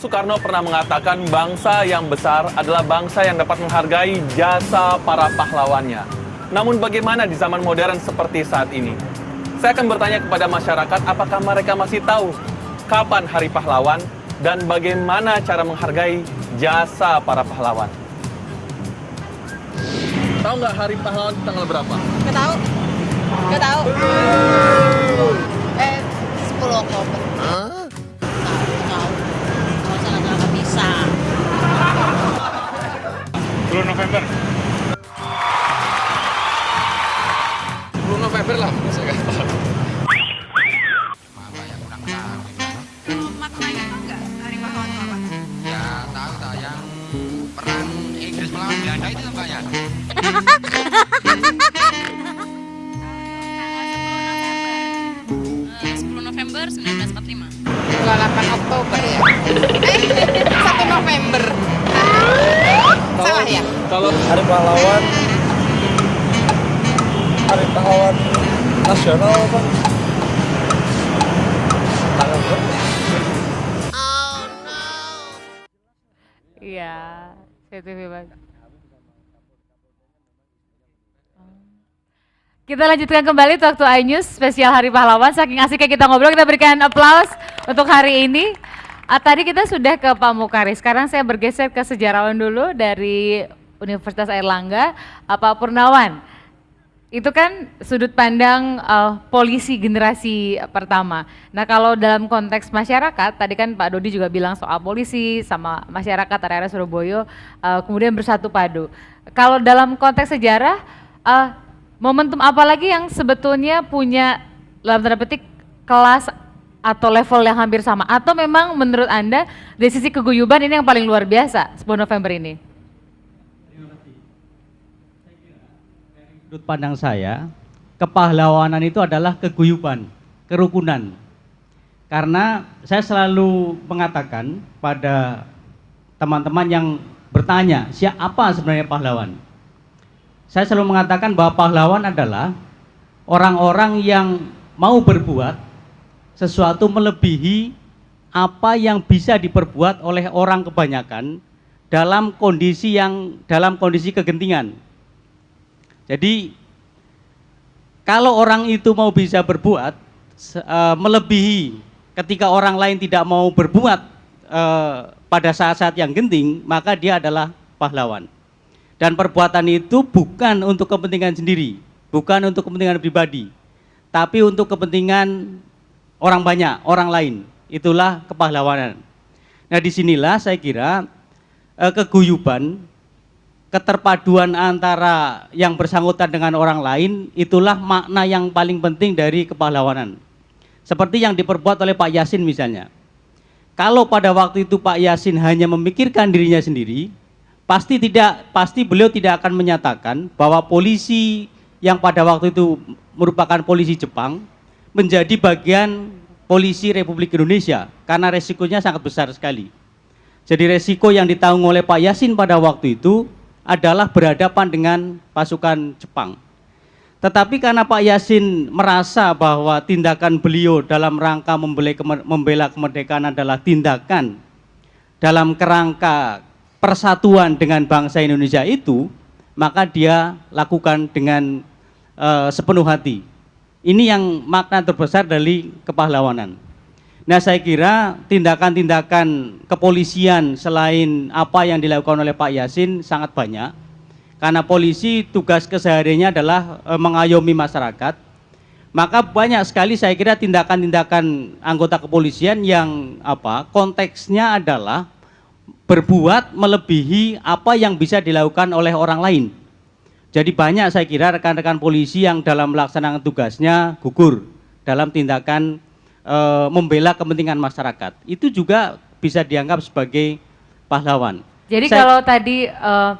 Soekarno pernah mengatakan bangsa yang besar adalah bangsa yang dapat menghargai jasa para pahlawannya. Namun bagaimana di zaman modern seperti saat ini? Saya akan bertanya kepada masyarakat apakah mereka masih tahu kapan Hari Pahlawan dan bagaimana cara menghargai jasa para pahlawan. Tahu nggak Hari Pahlawan tanggal berapa? Nggak tahu. Nggak tahu. 10 Oktober. Tahu. Kalau salah nggak bisa. 10 November. 10 November lah, saya nggak tahu. Apa yang kurang tahu? Maknanya tahu nggak Hari Pahlawan itu apa? Ya tahu tak yang perang Inggris melawan Belanda itu apa ya? November 1945. 28 Oktober ya? 1 November. Salah ya? Kalau Hari Pahlawan nasional apa? Tanggal berapa? Iya, CTV Bang. Kita lanjutkan kembali Talk to iNews spesial Hari Pahlawan. Saking asiknya kita ngobrol, kita berikan aplaus untuk hari ini. Tadi kita sudah ke Pak Mukari, sekarang saya bergeser ke sejarawan dulu dari Universitas Airlangga, Pak Purnawan. Itu kan sudut pandang polisi generasi pertama. Nah kalau dalam konteks masyarakat, tadi kan Pak Dodi juga bilang soal polisi sama masyarakat area Surabaya kemudian bersatu padu. Kalau dalam konteks sejarah, momentum apa lagi yang sebetulnya punya dalam tanda petik kelas atau level yang hampir sama? Atau memang menurut Anda dari sisi keguyuban ini yang paling luar biasa 10 November ini? Menurut pandang saya, kepahlawanan itu adalah keguyuban, kerukunan. Karena saya selalu mengatakan pada teman-teman yang bertanya, siapa sebenarnya pahlawan? Saya selalu mengatakan bahwa pahlawan adalah orang-orang yang mau berbuat sesuatu melebihi apa yang bisa diperbuat oleh orang kebanyakan dalam kondisi kegentingan. Jadi kalau orang itu mau bisa berbuat melebihi ketika orang lain tidak mau berbuat pada saat-saat yang genting, maka dia adalah pahlawan. Dan perbuatan itu bukan untuk kepentingan sendiri, bukan untuk kepentingan pribadi, tapi untuk kepentingan orang banyak, orang lain. Itulah kepahlawanan. Nah disinilah saya kira keguyuban, keterpaduan antara yang bersangkutan dengan orang lain, itulah makna yang paling penting dari kepahlawanan. Seperti yang diperbuat oleh Pak Yasin misalnya. Kalau pada waktu itu Pak Yasin hanya memikirkan dirinya sendiri, pasti beliau tidak akan menyatakan bahwa polisi yang pada waktu itu merupakan polisi Jepang menjadi bagian polisi Republik Indonesia, karena resikonya sangat besar sekali. Jadi resiko yang ditanggung oleh Pak Yasin pada waktu itu adalah berhadapan dengan pasukan Jepang. Tetapi karena Pak Yasin merasa bahwa tindakan beliau dalam rangka membela kemerdekaan adalah tindakan dalam kerangka persatuan dengan bangsa Indonesia itu, maka dia lakukan dengan sepenuh hati. Ini yang makna terbesar dari kepahlawanan. Nah saya kira tindakan-tindakan kepolisian selain apa yang dilakukan oleh Pak Yasin sangat banyak. Karena polisi tugas kesehariannya adalah mengayomi masyarakat. Maka banyak sekali saya kira tindakan-tindakan anggota kepolisian yang konteksnya adalah berbuat melebihi apa yang bisa dilakukan oleh orang lain. Jadi banyak saya kira rekan-rekan polisi yang dalam melaksanakan tugasnya gugur dalam tindakan membela kepentingan masyarakat. Itu juga bisa dianggap sebagai pahlawan. Jadi kalau tadi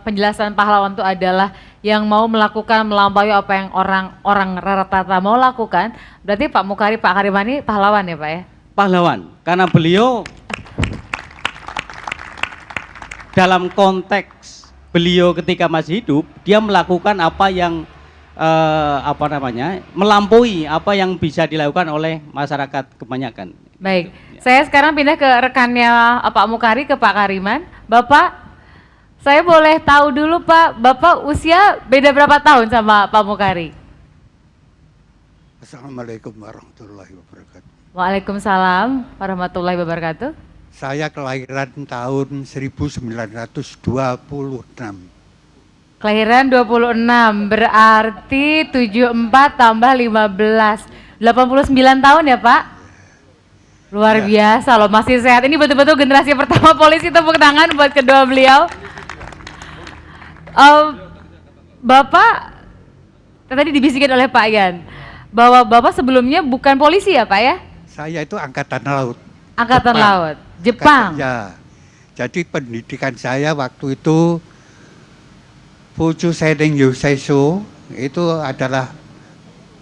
penjelasan pahlawan itu adalah yang mau melakukan melampaui apa yang orang rata-rata mau lakukan, berarti Pak Mukari, Pak Karimani pahlawan ya Pak ya? Pahlawan, karena beliau dalam konteks beliau ketika masih hidup, dia melakukan apa yang melampaui apa yang bisa dilakukan oleh masyarakat kebanyakan. Baik, saya sekarang pindah ke rekannya Pak Mukari, ke Pak Kariman. Bapak, saya boleh tahu dulu Pak, Bapak usia beda berapa tahun sama Pak Mukari? Assalamualaikum warahmatullahi wabarakatuh. Waalaikumsalam warahmatullahi wabarakatuh. Saya kelahiran tahun 1926. Kelahiran 26, berarti 74 tambah 15, 89 tahun ya Pak? Luar biasa loh, masih sehat. Ini betul-betul generasi pertama polisi, tepuk tangan buat kedua beliau. Bapak, tadi dibisikin oleh Pak Yan, bahwa Bapak sebelumnya bukan polisi ya Pak ya? Saya itu angkatan laut. Angkatan Laut, Jepang. Ya. Jadi pendidikan saya waktu itu Fuju Seining Yoseiso itu adalah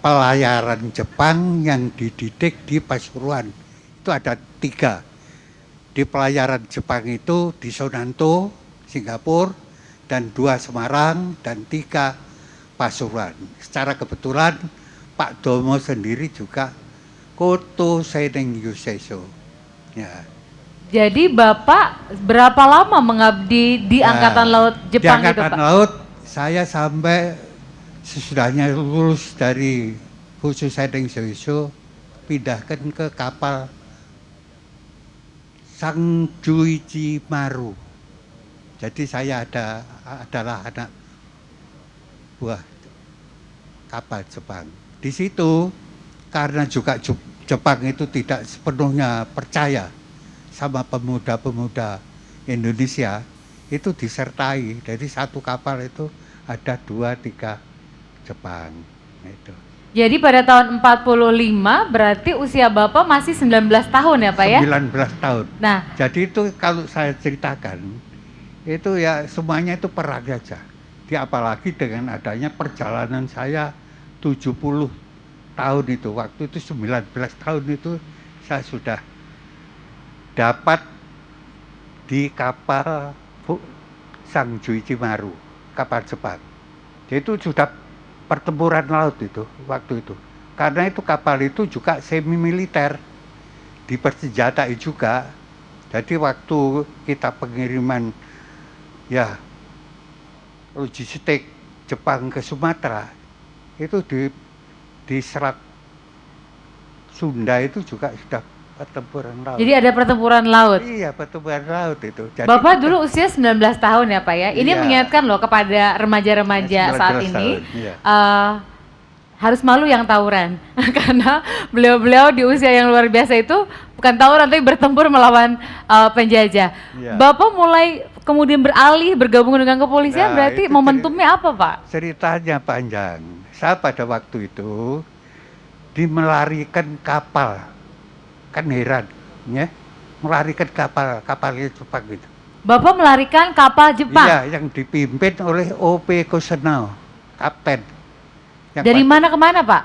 pelayaran Jepang yang dididik di Pasuruan. Itu ada 3. Di pelayaran Jepang itu di Sonanto, Singapura, dan 2 Semarang, dan 3 Pasuruan. Secara kebetulan Pak Domo sendiri juga Koto Seining Yoseiso. Ya. Jadi Bapak berapa lama mengabdi di Angkatan Laut Jepang di itu Angkatan Pak? Laut saya sampai sesudahnya lulus dari Fuju Seining Yoseiso pindahkan ke kapal Sangjuichi Maru. Jadi saya adalah anak buah kapal Jepang. Di situ karena juga Jepang itu tidak sepenuhnya percaya sama pemuda-pemuda Indonesia, itu disertai. Dari satu kapal itu ada 2-3 Jepang. Itu. Jadi pada tahun 45 berarti usia Bapak masih 19 tahun ya Pak ya? 19 tahun. Nah, Jadi itu kalau saya ceritakan, itu ya semuanya itu perang saja. Apalagi dengan adanya perjalanan saya 70 tahun itu, waktu itu 19 tahun itu saya sudah dapat di kapal Sangjuichi Maru, kapal Jepang. Jadi itu sudah pertempuran laut itu waktu itu. Karena itu kapal itu juga semi militer, dipersenjatai juga. Jadi waktu kita pengiriman ya logistik Jepang ke Sumatera itu di Selat Sunda itu juga sudah pertempuran laut. jadi ada pertempuran laut. Iya, pertempuran laut itu. Jadi Bapak dulu usia 19 tahun ya Pak ya? Ini Iya. mengingatkan loh kepada remaja-remaja 19 saat ini. tahun, iya. Harus malu yang tawuran. Karena beliau-beliau di usia yang luar biasa itu bukan tawuran tapi bertempur melawan penjajah. Iya. Bapak mulai kemudian beralih bergabung dengan kepolisian, Nah, berarti itu momentumnya apa Pak? ceritanya panjang. Saya pada waktu itu dimelarikan kapal, kan heran, ya, melarikan kapalnya Jepang gitu. Bapak melarikan kapal Jepang? Iya, yang dipimpin oleh O.P. Kuseno, kapten. Yang Dari mana ke mana Pak?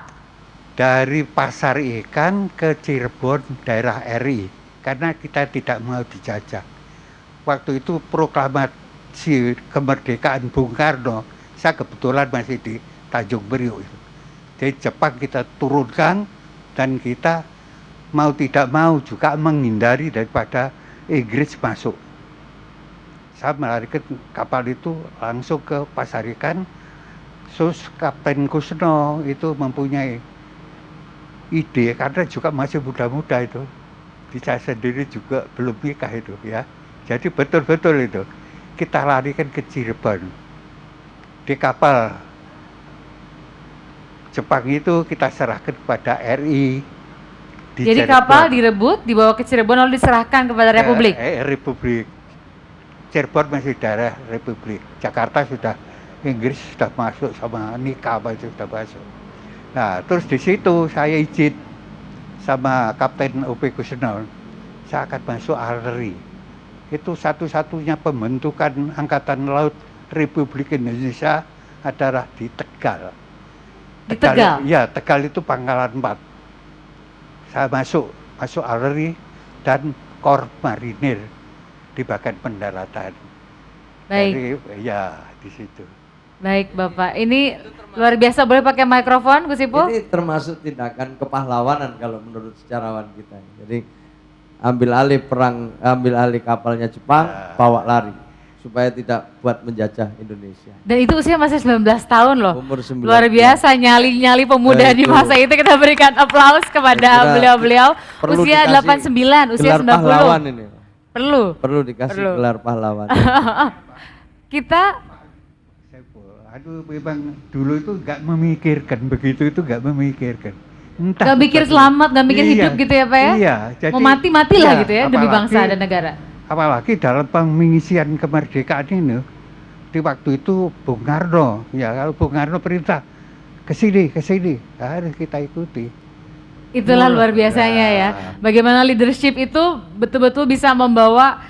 Dari Pasar Ikan ke Cirebon, daerah RI, karena kita tidak mau dijajah. Waktu itu proklamasi kemerdekaan Bung Karno, saya kebetulan masih di Tanjung Priok itu. Jadi Jepang kita turunkan dan kita mau tidak mau juga menghindari daripada Inggris masuk. Saya melarikan kapal itu langsung ke Pasar Ikan. Sus Kapten Kusno itu mempunyai ide karena juga masih muda-muda itu. Saya sendiri juga belum nikah itu ya. Jadi betul-betul itu kita larikan ke Cirebon. Di kapal Jepang itu kita serahkan kepada RI. Jadi kapal direbut, dibawa ke Cirebon lalu diserahkan kepada Republik? Republik. Cirebon masih daerah Republik. Jakarta sudah, Inggris sudah masuk sama nikah apa itu sudah masuk. Nah, terus di situ saya izin sama Kapten O.P. Kuseno, saya akan masuk arteri. Itu satu-satunya pembentukan Angkatan Laut Republik Indonesia adalah di Tegal. Di Tegal? Iya, Tegal itu Pangkalan 4. Saya masuk arteri dan Korps Marinir di bagian pendaratan. Baik. Jadi, ya di situ. Baik Bapak, ini luar biasa, boleh pakai mikrofon Gus Ipul? Ini termasuk tindakan kepahlawanan kalau menurut sejarawan kita. Jadi ambil alih kapalnya Jepang, bawa lari supaya tidak buat menjajah Indonesia. Dan itu usia masih 19 tahun loh. Umur 19 Luar biasa, nyali-nyali pemuda di Itu. masa itu. Kita berikan aplaus kepada Saya kira beliau-beliau. perlu Usia dikasih 89, usia gelar 90. pahlawan ini. Perlu. Dikasih Perlu. gelar pahlawan. Kita Aduh, memang dulu itu nggak memikirkan begitu, itu nggak memikirkan. nggak mikir selamat, nggak mikir hidup gitu ya Pak ya? Iya, jadi Mau mati-matilah iya, gitu ya demi apalagi- bangsa dan negara. Apalagi dalam pengisian kemerdekaan ini, di waktu itu Bung Karno, ya kalau Bung Karno perintah ke sini, harus kita ikuti. Itulah luar biasanya ya. Bagaimana leadership itu betul-betul bisa membawa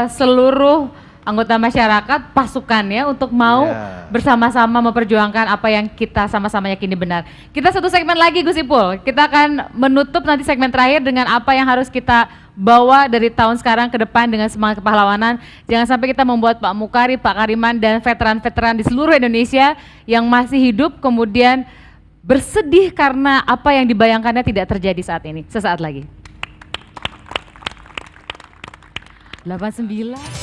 seluruh anggota masyarakat, pasukannya untuk mau Ya. bersama-sama memperjuangkan apa yang kita sama-sama yakini benar. Kita satu segmen lagi Gus Ipul. Kita akan menutup nanti segmen terakhir dengan apa yang harus kita bawa dari tahun sekarang ke depan dengan semangat kepahlawanan. Jangan sampai kita membuat Pak Mukari, Pak Kariman dan veteran-veteran di seluruh Indonesia yang masih hidup kemudian bersedih karena apa yang dibayangkannya tidak terjadi saat ini. Sesaat lagi. 89